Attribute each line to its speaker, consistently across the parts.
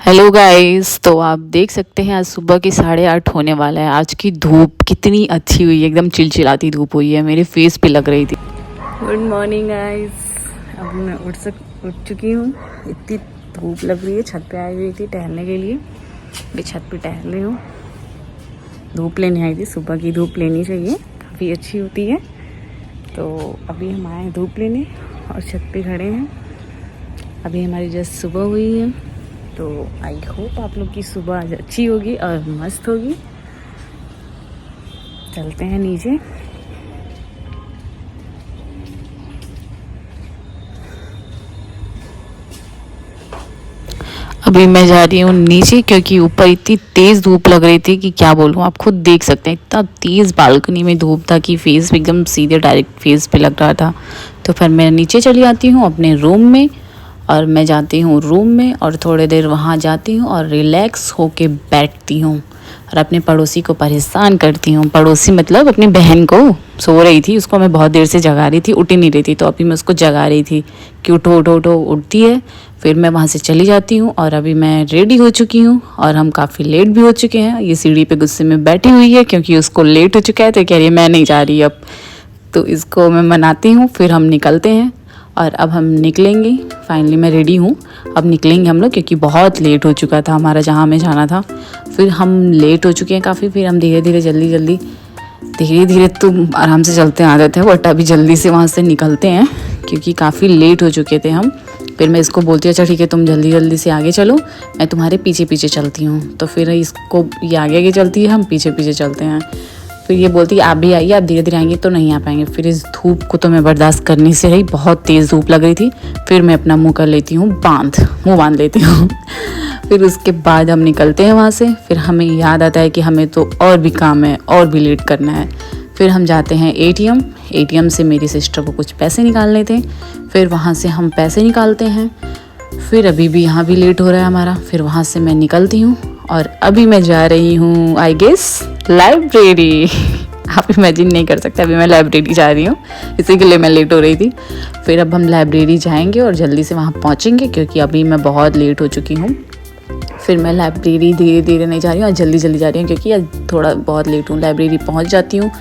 Speaker 1: Hello guys. तो आप देख सकते हैं आज सुबह के 8:30 होने वाला है। आज की धूप कितनी अच्छी हुई है, एकदम चिलचिलाती धूप हुई है, मेरे फेस पे लग रही थी। Good morning guys. अब मैं उठ चुकी हूँ। इतनी धूप लग रही है, छत पे आई हुई थी टहलने के लिए। मैं छत पे टहल रही हूँ, धूप लेने आई थी। सुबह की धूप लेनी चाहिए, काफ़ी अच्छी होती है। तो अभी हम आए धूप लेने और छत पे खड़े हैं। अभी हमारी जस्ट सुबह हुई है, तो आई होप आप लोग की सुबह आज अच्छी होगी और मस्त होगी। चलते हैं नीचे। अभी मैं जा रही हूँ नीचे, क्योंकि ऊपर इतनी तेज़ धूप लग रही थी कि क्या बोलूँ। आप खुद देख सकते हैं इतना तेज़ बालकनी में धूप था कि फेस पे एकदम सीधे डायरेक्ट फेस पे लग रहा था। तो फिर मैं नीचे चली आती हूँ अपने रूम में, और मैं जाती हूँ रूम में और थोड़ी देर वहाँ जाती हूँ और रिलैक्स होके बैठती हूँ और अपने पड़ोसी को परेशान करती हूँ। पड़ोसी मतलब अपनी बहन को, सो रही थी, उसको मैं बहुत देर से जगा रही थी, उठ ही नहीं रही थी। तो अभी मैं उसको जगा रही थी कि उठो उठो उठो, उठती है। फिर मैं वहाँ से चली जाती हूँ और अभी मैं रेडी हो चुकी हूँ और हम काफ़ी लेट भी हो चुके हैं। ये सीढ़ी पे गुस्से में बैठी हुई है क्योंकि उसको लेट हो चुका है, तो कह रही है मैं नहीं जा रही अब। तो इसको मैं मनाती हूँ, फिर हम निकलते हैं और अब हम निकलेंगे। फाइनली मैं रेडी हूँ, अब निकलेंगे हम लोग, क्योंकि बहुत लेट हो चुका था हमारा जहाँ हमें जाना था। फिर हम लेट हो चुके हैं काफ़ी। फिर हम धीरे धीरे तो आराम से चलते आ जाते हैं, बट अभी जल्दी से वहाँ से निकलते हैं क्योंकि काफ़ी लेट हो चुके थे हम। फिर मैं इसको बोलती हूँ अच्छा ठीक है, तुम जल्दी से आगे चलो, मैं तुम्हारे पीछे पीछे चलती हूँ। तो फिर इसको ये आगे आगे चलती है, हम पीछे पीछे चलते हैं। फिर ये बोलती है आप भी आइए, आप धीरे धीरे आएंगे तो नहीं आ पाएंगे। फिर इस धूप को तो मैं बर्दाश्त करनी से रही, बहुत तेज़ धूप लग रही थी। फिर मैं अपना मुंह कर लेती हूँ मुंह बांध लेती हूँ। फिर उसके बाद हम निकलते हैं वहाँ से। फिर हमें याद आता है कि हमें तो और भी काम है और भी लेट करना है। फिर हम जाते हैं एटीएम से मेरी सिस्टर को कुछ पैसे निकालने थे। फिर वहाँ से हम पैसे निकालते हैं। फिर अभी भी यहाँ भी लेट हो रहा है हमारा। फिर वहाँ से मैं निकलती हूँ और अभी मैं जा रही हूँ आई गेस लाइब्रेरी। आप इमेजिन नहीं कर सकते, अभी मैं लाइब्रेरी जा रही हूँ, इसी के लिए मैं लेट हो रही थी। फिर अब हम लाइब्रेरी जाएंगे और जल्दी से वहाँ पहुँचेंगे, क्योंकि अभी मैं बहुत लेट हो चुकी हूँ। फिर मैं लाइब्रेरी धीरे धीरे नहीं जा रही हूँ और जल्दी जा रही हूँ, क्योंकि आज थोड़ा बहुत लेट हूँ। लाइब्रेरी पहुँच जाती हूँ,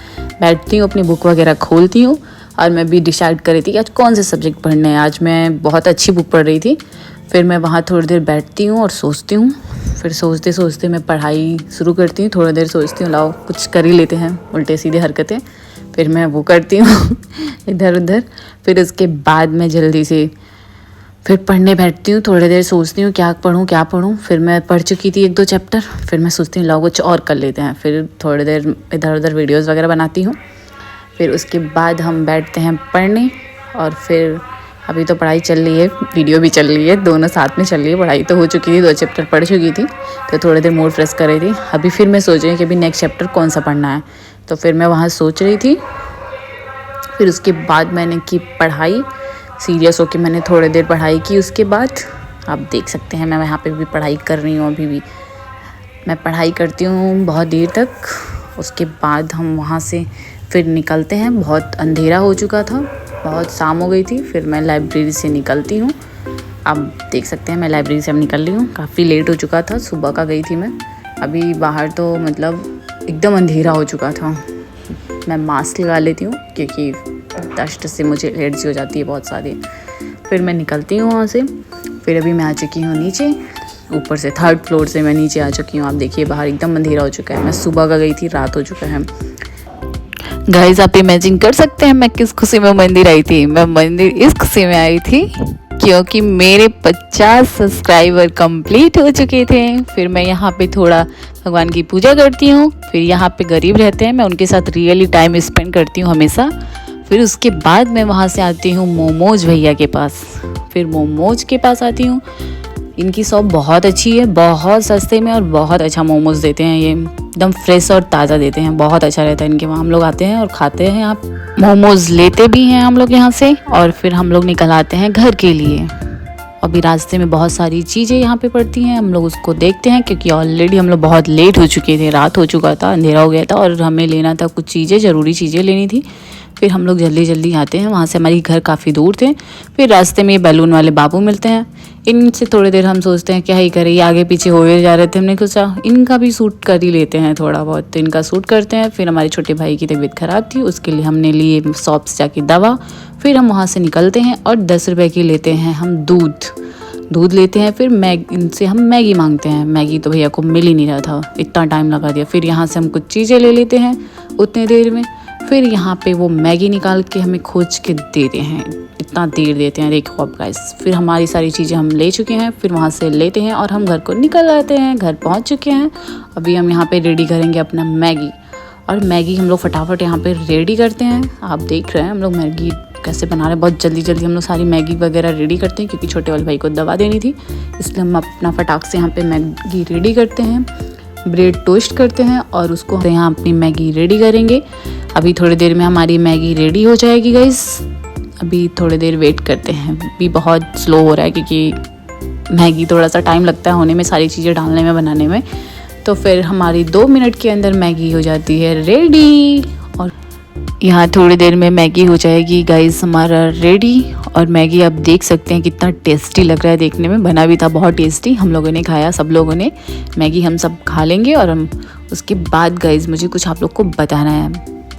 Speaker 1: बैठती हूँ, अपनी बुक वगैरह खोलती हूँ। और मैं भी डिसाइड कर रही थी कि आज कौन से सब्जेक्ट पढ़ने हैं। आज मैं बहुत अच्छी बुक पढ़ रही थी। फिर मैं वहाँ थोड़ी देर बैठती हूँ और सोचती हूँ। फिर सोचते सोचते मैं पढ़ाई शुरू करती हूँ। थोड़ी देर सोचती हूँ लाओ कुछ कर ही लेते हैं, उल्टे सीधे हरकतें। फिर मैं वो करती हूँ इधर उधर। फिर उसके बाद मैं जल्दी से फिर पढ़ने बैठती हूँ। थोड़ी देर सोचती हूँ क्या पढ़ूँ। फिर मैं पढ़ चुकी थी 1-2 चैप्टर। फिर मैं सोचती हूँ लाओ कुछ और कर लेते हैं। फिर थोड़ी देर इधर उधर वीडियोज़ वगैरह बनाती हूँ। फिर उसके बाद हम बैठते हैं पढ़ने। और फिर अभी तो पढ़ाई चल रही है, वीडियो भी चल रही है, दोनों साथ में चल रही है। पढ़ाई तो हो चुकी थी, 2 चैप्टर पढ़ चुकी थी, तो थोड़ी देर मूड फ्रेश कर रही थी। अभी फिर मैं सोच रही हूँ कि अभी नेक्स्ट चैप्टर कौन सा पढ़ना है, तो फिर मैं वहाँ सोच रही थी। फिर उसके बाद मैंने की पढ़ाई, सीरियस होकर मैंने थोड़ी देर पढ़ाई की। उसके बाद आप देख सकते हैं मैं यहाँ पे भी पढ़ाई कर रही हूँ। अभी भी मैं पढ़ाई करती हूँ बहुत देर तक। उसके बाद हम वहाँ से फिर निकलते हैं। बहुत अंधेरा हो चुका था, बहुत शाम हो गई थी। फिर मैं लाइब्रेरी से निकलती हूँ। आप देख सकते हैं मैं लाइब्रेरी से अब निकल रही हूँ। काफ़ी लेट हो चुका था, सुबह का गई थी मैं। अभी बाहर तो मतलब एकदम अंधेरा हो चुका था। मैं मास्क लगा लेती हूँ क्योंकि डस्ट से मुझे एलर्जी हो जाती है बहुत सारी। फिर मैं निकलती हूँ वहाँ से। फिर अभी मैं आ चुकी हूँ नीचे, ऊपर से 3rd फ्लोर से मैं नीचे आ चुकी हूँ। आप देखिए बाहर एकदम अंधेरा हो चुका है। मैं सुबह का गई थी, रात हो चुका है। गाइस आप इमेजिन कर सकते हैं मैं किस खुशी में मंदिर आई थी। मैं मंदिर इस खुशी में आई थी क्योंकि मेरे 50 सब्सक्राइबर कंप्लीट हो चुके थे। फिर मैं यहाँ पे थोड़ा भगवान की पूजा करती हूँ। फिर यहाँ पे गरीब रहते हैं, मैं उनके साथ रियली टाइम स्पेंड करती हूँ हमेशा। फिर उसके बाद मैं वहाँ से आती हूँ मोमोज भैया के पास। फिर मोमोज के पास आती हूँ। इनकी शॉप बहुत अच्छी है, बहुत सस्ते में और बहुत अच्छा मोमोज देते हैं। ये एकदम फ्रेश और ताज़ा देते हैं, बहुत अच्छा रहता है इनके वहाँ। हम लोग आते हैं और खाते हैं, आप मोमोज लेते भी हैं हम लोग यहाँ से। और फिर हम लोग निकल आते हैं घर के लिए। अभी रास्ते में बहुत सारी चीज़ें यहाँ पे पड़ती हैं, हम लोग उसको देखते हैं क्योंकि ऑलरेडी हम लोग बहुत लेट हो चुके थे, रात हो चुका था, अंधेरा हो गया था और हमें लेना था कुछ चीज़ें, ज़रूरी चीज़ें लेनी थी। फिर हम लोग जल्दी जल्दी आते हैं, वहाँ से हमारी घर काफ़ी दूर थे। फिर रास्ते में बैलून वाले बाबू मिलते हैं, इनसे थोड़ी देर हम सोचते हैं क्या ही करें, ये आगे पीछे हुए जा रहे थे, हमने सोचा इनका भी सूट कर ही लेते हैं थोड़ा बहुत, तो इनका सूट करते हैं। फिर हमारे छोटे भाई की तबीयत ख़राब थी, उसके लिए हमने लिए शॉप से जाके दवा। फिर हम वहाँ से निकलते हैं और 10 रुपये की लेते हैं हम दूध लेते हैं। फिर इनसे हम मैगी मांगते हैं, मैगी तो भैया को मिल ही नहीं रहा था, इतना टाइम लगा दिया। फिर यहाँ से हम कुछ चीज़ें ले लेते हैं उतने देर में। फिर यहाँ पे वो मैगी निकाल के हमें खोज के देते हैं, इतना देर देते हैं देखो आप गाइस। फिर हमारी सारी चीज़ें हम ले चुके हैं, फिर वहाँ से लेते हैं और हम घर को निकल आते हैं। घर पहुँच चुके हैं, अभी हम यहाँ पे रेडी करेंगे अपना मैगी। और मैगी हम लोग फटाफट यहाँ पे रेडी करते हैं। आप देख रहे हैं हम लोग मैगी कैसे बना रहे हैं, बहुत जल्दी जल्दी हम लोग सारी मैगी वगैरह रेडी करते हैं, क्योंकि छोटे वाले भाई को दवा देनी थी, इसलिए हम अपना फटाक से यहाँ पे मैगी रेडी करते हैं। ब्रेड टोस्ट करते हैं और उसको यहाँ अपनी मैगी रेडी करेंगे। अभी थोड़ी देर में हमारी मैगी रेडी हो जाएगी गाइस, अभी थोड़ी देर वेट करते हैं। अभी बहुत स्लो हो रहा है क्योंकि मैगी थोड़ा सा टाइम लगता है होने में, सारी चीज़ें डालने में, बनाने में। तो फिर हमारी 2 मिनट के अंदर मैगी हो जाती है रेडी। और यहाँ थोड़ी देर में मैगी हो जाएगी गाइस हमारा रेडी। और मैगी आप देख सकते हैं कितना टेस्टी लग रहा है, देखने में बना भी था बहुत टेस्टी। हम लोगों ने खाया, सब लोगों ने मैगी हम सब खा लेंगे। और हम उसके बाद गाइस मुझे कुछ आप लोग को बताना है,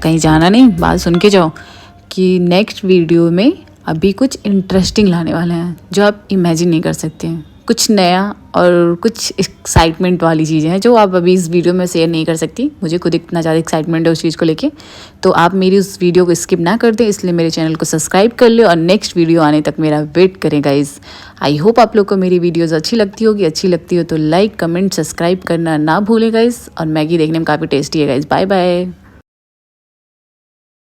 Speaker 1: कहीं जाना नहीं, बात सुन के जाओ कि नेक्स्ट वीडियो में अभी कुछ इंटरेस्टिंग लाने वाले हैं जो आप इमेजिन नहीं कर सकते हैं। कुछ नया और कुछ एक्साइटमेंट वाली चीज़ें हैं जो आप अभी इस वीडियो में शेयर नहीं कर सकती। मुझे खुद इतना ज़्यादा एक्साइटमेंट है उस चीज़ को लेके, तो आप मेरी उस वीडियो को स्किप ना कर दें, इसलिए मेरे चैनल को सब्सक्राइब कर ले और नेक्स्ट वीडियो आने तक मेरा वेट करें गाइस। आई होप आप लोग को मेरी वीडियोज़ अच्छी लगती होगी, अच्छी लगती हो तो लाइक कमेंट सब्सक्राइब करना ना भूलें गाइस। और मैगी देखने में काफ़ी टेस्टी है गाइस। Bye bye.